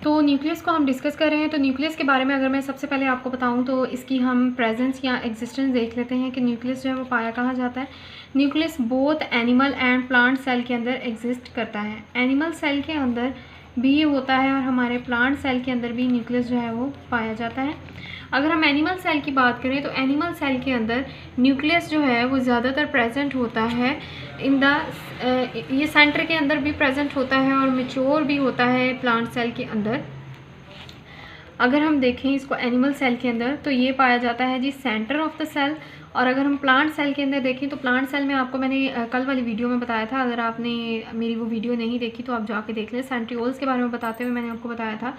तो न्यूक्लियस को हम डिस्कस कर रहे हैं। तो न्यूक्लियस के बारे में अगर मैं सबसे पहले आपको बताऊं तो इसकी हम प्रेजेंस या एग्जिस्टेंस देख लेते हैं कि न्यूक्लियस जो है वो पाया कहाँ जाता है। Nucleus both animal and plant cell के अंदर एग्जिस्ट करता है। एनिमल सेल के अंदर भी होता है और हमारे प्लांट सेल के अंदर भी न्यूक्लियस जो है वो पाया जाता है। अगर हम एनिमल सेल की बात करें तो एनिमल सेल के अंदर न्यूक्लियस जो है वो ज़्यादातर प्रेजेंट होता है इन द ये सेंटर के अंदर भी प्रेजेंट होता है और मैच्योर भी होता है प्लांट सेल के अंदर। अगर हम देखें इसको एनिमल सेल के अंदर तो ये पाया जाता है जी सेंटर ऑफ द सेल। और अगर हम प्लांट सेल के अंदर देखें तो प्लांट सेल में आपको मैंने कल वाली वीडियो में बताया था, अगर आपने मेरी वो वीडियो नहीं देखी तो आप जाके देख लें। सेंट्रियोल्स के बारे में बताते हुए मैंने आपको बताया था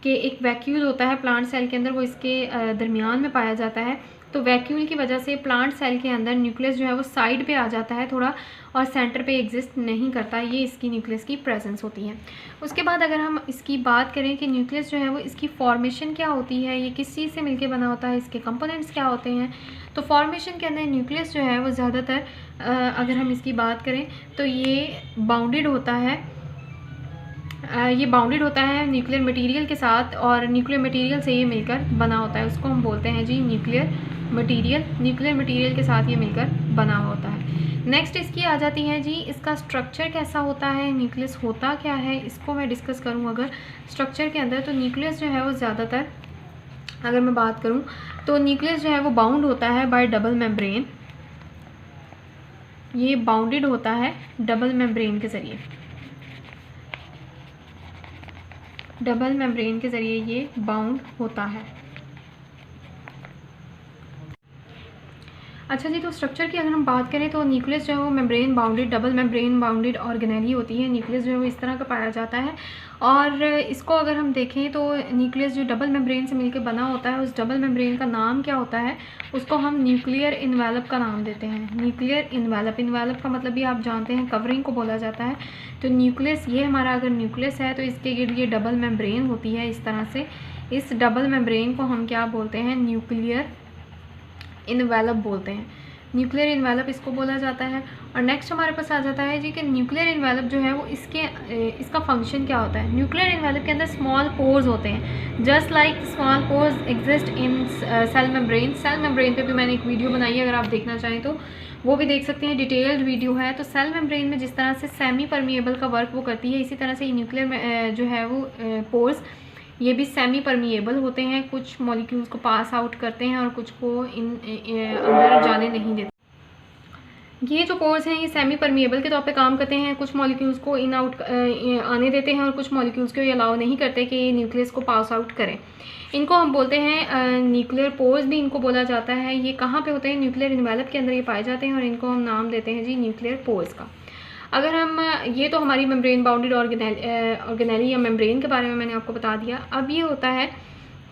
कि एक वैक्यूल होता है प्लांट सेल के अंदर, वो इसके दरमियान में पाया जाता है। तो वैक्यूल की वजह से प्लांट सेल के अंदर न्यूक्लियस जो है वो साइड पे आ जाता है थोड़ा और सेंटर पे एग्जिस्ट नहीं करता। ये इसकी न्यूक्लियस की प्रेजेंस होती है। उसके बाद अगर हम इसकी बात करें कि न्यूक्लियस जो है वो इसकी फॉर्मेशन क्या होती है, ये किस चीज़ से मिलके बना होता है, इसके कंपोनेंट्स क्या होते हैं। तो फॉर्मेशन के अंदर न्यूक्लियस जो है वो ज़्यादातर अगर हम इसकी बात करें तो ये बाउंडेड होता है। ये बाउंडेड होता है न्यूक्लियर मटेरियल के साथ और न्यूक्लियर मटेरियल से ये मिलकर बना होता है। उसको हम बोलते हैं जी न्यूक्लियर मटेरियल। न्यूक्लियर मटेरियल के साथ ये मिलकर बना होता है। नेक्स्ट इसकी आ जाती है जी इसका स्ट्रक्चर कैसा होता है, न्यूक्लियस होता क्या है, इसको मैं डिस्कस करूँ अगर स्ट्रक्चर के अंदर। तो न्यूक्लियस जो है वो ज़्यादातर अगर मैं बात करूँ तो न्यूक्लियस जो है वो बाउंड होता है बाय डबल मेम्ब्रेन। ये बाउंडेड होता है डबल मेम्ब्रेन के ज़रिए। डबल मेम्ब्रेन के ज़रिए ये बाउंड होता है। अच्छा जी, तो स्ट्रक्चर की अगर हम बात करें तो न्यूक्लियस जो है वो membrane bounded, double membrane bounded organelle होती है। न्यूक्लियस जो है वो इस तरह का पाया जाता है। और इसको अगर हम देखें तो न्यूक्लियस जो डबल मेम्ब्रेन से मिलकर बना होता है, उस डबल मेम्ब्रेन का नाम क्या होता है, उसको हम न्यूक्लियर इन्वेलप का नाम देते हैं। न्यूक्लियर इन्वेलप, इन्वेलप का मतलब भी आप जानते हैं कवरिंग को बोला जाता है। तो न्यूक्लियस ये हमारा अगर न्यूक्लियस है तो इसके लिए डबल मेम्ब्रेन होती है इस तरह से। इस डबल मेम्ब्रेन को हम क्या बोलते हैं, न्यूक्लियर इन्वेलप बोलते हैं। न्यूक्लियर इन्वेलप इसको बोला जाता है। और नेक्स्ट हमारे पास आ जाता है जी कि न्यूक्लियर इन्वेलप जो है वो इसका फंक्शन क्या होता है। न्यूक्लियर इन्वेलप के अंदर स्मॉल पोर्स होते हैं, just like small pores exist in cell membrane. Cell membrane पे भी मैंने एक वीडियो बनाई है, अगर आप देखना चाहें तो वो भी देख सकते हैं, डिटेल्ड वीडियो है। तो सेल मेम्ब्रेन में जिस तरह से सेमी परमिएबल का वर्क वो करती है, इसी तरह से न्यूक्लियर जो है वो पोर्स ये भी सेमी परमिएबल होते हैं। कुछ मॉलिक्यूल्स को पास आउट करते हैं और कुछ को अंदर जाने नहीं देते। ये जो पोर्स हैं ये सेमी परमिएबल के तौर पे काम करते हैं। कुछ मॉलिक्यूल्स को इन आउट आने देते हैं और कुछ मॉलिक्यूल्स को ये अलाउ नहीं करते कि ये न्यूक्लियस को पास आउट करें। इनको हम बोलते हैं न्यूक्लियर पोर्स भी इनको बोला जाता है। ये कहाँ पे होते हैं, न्यूक्लियर इन्वेलप के अंदर ये पाए जाते हैं और इनको हम नाम देते हैं जी न्यूक्लियर पोर्स का। अगर हम ये तो हमारी मेम्ब्रेन बाउंडेड ऑर्गेनेली या मेम्ब्रेन के बारे में मैंने आपको बता दिया। अब ये होता है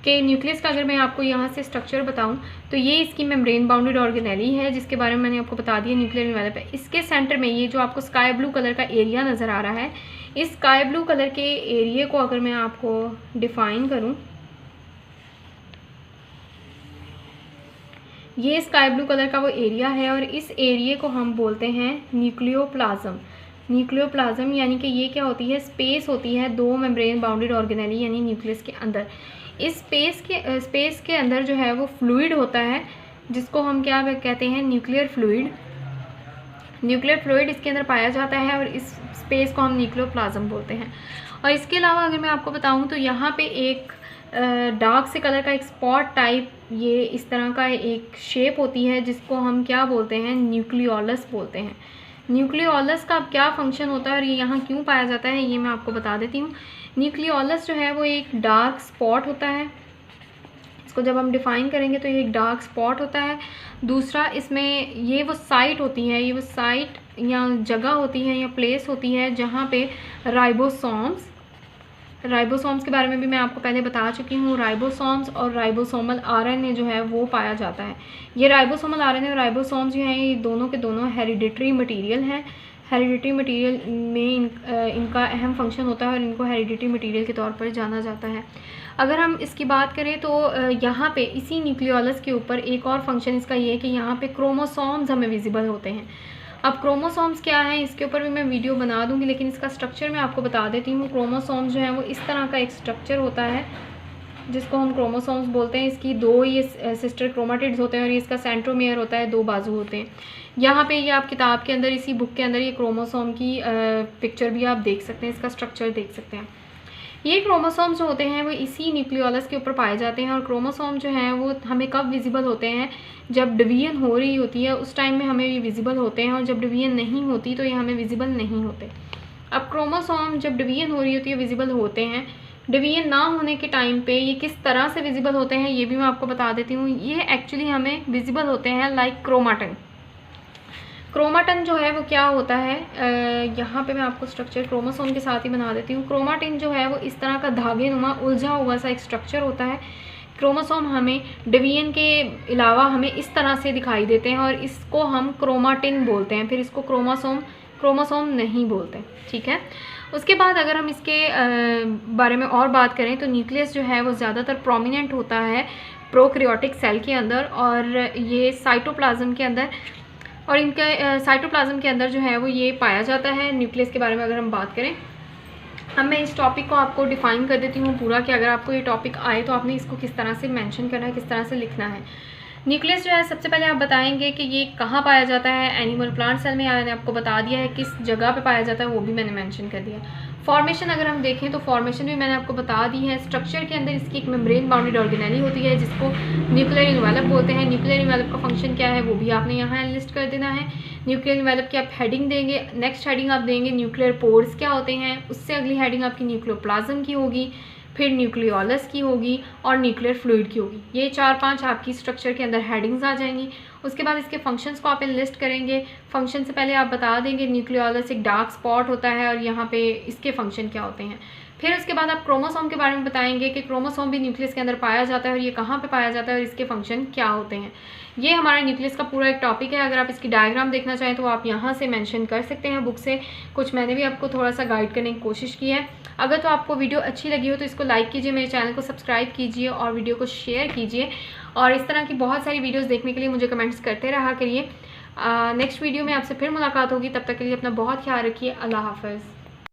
कि न्यूक्लियस का अगर मैं आपको यहाँ से स्ट्रक्चर बताऊँ तो ये इसकी मेम्ब्रेन बाउंडेड ऑर्गेनेली है जिसके बारे में मैंने आपको बता दिया, न्यूक्लियर इन्वेलप है। इसके सेंटर में ये जो आपको स्काई ब्लू कलर का एरिया नज़र आ रहा है, इस स्काई ब्लू कलर के एरिया को अगर मैं आपको डिफ़ाइन करूँ, ये स्काई ब्लू कलर का वो एरिया है और इस एरिया को हम बोलते हैं न्यूक्लियोप्लाज्म। न्यूक्लियोप्लाज्म यानी कि ये क्या होती है, स्पेस होती है दो मेम्ब्रेन बाउंडेड ऑर्गेनेली यानी न्यूक्लियस के अंदर। इस स्पेस के अंदर जो है वो फ्लूइड होता है जिसको हम क्या कहते हैं, न्यूक्लियर फ्लूइड। न्यूक्लियर फ्लूइड इसके अंदर पाया जाता है और इस स्पेस को हम न्यूक्लियोप्लाज्म बोलते हैं। और इसके अलावा अगर मैं आपको बताऊँ तो यहाँ पे एक डार्क से कलर का एक स्पॉट टाइप ये इस तरह का एक शेप होती है जिसको हम क्या बोलते हैं, न्यूक्लियोलस बोलते हैं। न्यूक्लियोलस का अब क्या फंक्शन होता है और ये यहाँ क्यों पाया जाता है ये मैं आपको बता देती हूँ। न्यूक्लियोलस जो है वो एक डार्क स्पॉट होता है। इसको जब हम डिफ़ाइन करेंगे तो ये एक डार्क स्पॉट होता है। दूसरा इसमें ये वो साइट होती है, ये वो साइट या जगह होती है या प्लेस होती है जहाँ पे राइबोसोम्स के बारे में भी मैं आपको पहले बता चुकी हूँ। राइबोसोम्स और राइबोसोमल आरएनए जो है वो पाया जाता है। ये राइबोसोमल आरएनए और राइबोसोम्स जो हैं ये दोनों के दोनों हेरिडिटरी मटेरियल हैं। हेरिडिटरी मटेरियल में इनका अहम फंक्शन होता है और इनको हेरिडिटरी मटेरियल के तौर पर जाना जाता है। अगर हम इसकी बात करें तो यहाँ पे इसी न्यूक्लियोलस के ऊपर एक और फंक्शन इसका ये है कि यहाँ पे क्रोमोसोम्स हमें विजिबल होते हैं। अब क्रोमोसोम्स क्या है, इसके ऊपर भी मैं वीडियो बना दूंगी, लेकिन इसका स्ट्रक्चर मैं आपको बता देती हूँ। क्रोमोसोम्स जो है वो इस तरह का एक स्ट्रक्चर होता है जिसको हम क्रोमोसोम्स बोलते हैं। इसकी 2 ये सिस्टर क्रोमाटिड्स होते हैं और ये इसका सेंट्रोमियर होता है, 2 बाजू होते हैं। यहाँ पे ये आप किताब के अंदर, इसी बुक के अंदर ये क्रोमोसोम की पिक्चर भी आप देख सकते हैं, इसका स्ट्रक्चर देख सकते हैं। ये क्रोमोसोम्स जो होते हैं वो इसी न्यूक्लियोलस के ऊपर पाए जाते हैं। और क्रोमोसोम जो हैं वो हमें कब विजिबल होते हैं, जब डिवीजन हो रही होती है उस टाइम में हमें ये विजिबल होते हैं, और जब डिवीजन नहीं होती तो ये हमें विजिबल नहीं होते। अब क्रोमोसोम जब डिवीजन हो रही होती है विजिबल होते हैं, डिवीजन ना होने के टाइम पे ये किस तरह से विजिबल होते हैं ये भी मैं आपको बता देती हूँ। ये एक्चुअली हमें विजिबल होते हैं लाइक क्रोमाटिन। क्रोमाटिन जो है वो क्या होता है, यहाँ पे मैं आपको स्ट्रक्चर क्रोमोसोम के साथ ही बना देती हूँ। क्रोमाटिन जो है वो इस तरह का धागे नुमा उलझा हुआ सा एक स्ट्रक्चर होता है। क्रोमोसोम हमें डिवीजन के अलावा हमें इस तरह से दिखाई देते हैं और इसको हम क्रोमाटिन बोलते हैं, फिर इसको क्रोमोसोम नहीं बोलते, ठीक है। उसके बाद अगर हम इसके बारे में और बात करें तो न्यूक्लियस जो है वो ज़्यादातर प्रोमिनेंट होता है प्रोकैरियोटिक सेल के अंदर, और ये साइटोप्लाज्म के अंदर, और इनके साइटोप्लाज्म के अंदर जो है वो ये पाया जाता है। न्यूक्लियस के बारे में अगर हम बात करें, अब मैं इस टॉपिक को आपको डिफ़ाइन कर देती हूँ पूरा, कि अगर आपको ये टॉपिक आए तो आपने इसको किस तरह से मेंशन करना है, किस तरह से लिखना है। न्यूक्लियस जो है सबसे पहले आप बताएंगे कि ये कहाँ पाया जाता है। एनिमल प्लांट सेल में मैंने आपको बता दिया है, किस जगह पे पाया जाता है वो भी मैंने मेंशन कर दिया। फॉर्मेशन अगर हम देखें तो फॉर्मेशन भी मैंने आपको बता दी है। स्ट्रक्चर के अंदर इसकी एक मेम्ब्रेन बाउंडेड ऑर्गेनेली होती है जिसको न्यूक्लियर इन्वेलप बोलते हैं। न्यूक्लियर इन्वेलप का फंक्शन क्या है वो भी आपने यहाँ लिस्ट कर देना है। न्यूक्लियर इन्वेलप की आप हेडिंग देंगे, नेक्स्ट हेडिंग आप देंगे न्यूक्लियर पोर्स क्या होते हैं, उससे अगली हेडिंग आपकी न्यूक्लियोप्लाज्म की होगी, फिर न्यूक्लियोलस की होगी और न्यूक्लियर फ्लूइड की होगी। ये 4-5 आपकी स्ट्रक्चर के अंदर हेडिंग्स आ जाएंगी। उसके बाद इसके फंक्शंस को आप लिस्ट करेंगे। फंक्शन से पहले आप बता देंगे न्यूक्लियोलस एक डार्क स्पॉट होता है और यहाँ पे इसके फंक्शन क्या होते हैं। फिर उसके बाद आप क्रोमोसोम के बारे में बताएंगे कि क्रोमोसोम भी न्यूक्लियस के अंदर पाया जाता है और ये कहाँ पे पाया जाता है और इसके फंक्शन क्या होते हैं। ये हमारा न्यूक्लियस का पूरा एक टॉपिक है। अगर आप इसकी डायग्राम देखना चाहें तो आप यहाँ से मेंशन कर सकते हैं बुक से। कुछ मैंने भी आपको थोड़ा सा गाइड करने की कोशिश की है। अगर तो आपको वीडियो अच्छी लगी हो तो इसको लाइक कीजिए, मेरे चैनल को सब्सक्राइब कीजिए और वीडियो को शेयर कीजिए। और इस तरह की बहुत सारी वीडियोज़ देखने के लिए मुझे कमेंट्स करते रहा करिए। नेक्स्ट वीडियो में आपसे फिर मुलाकात होगी, तब तक के लिए अपना बहुत ख्याल रखिए। अल्लाह हाफ़िज़।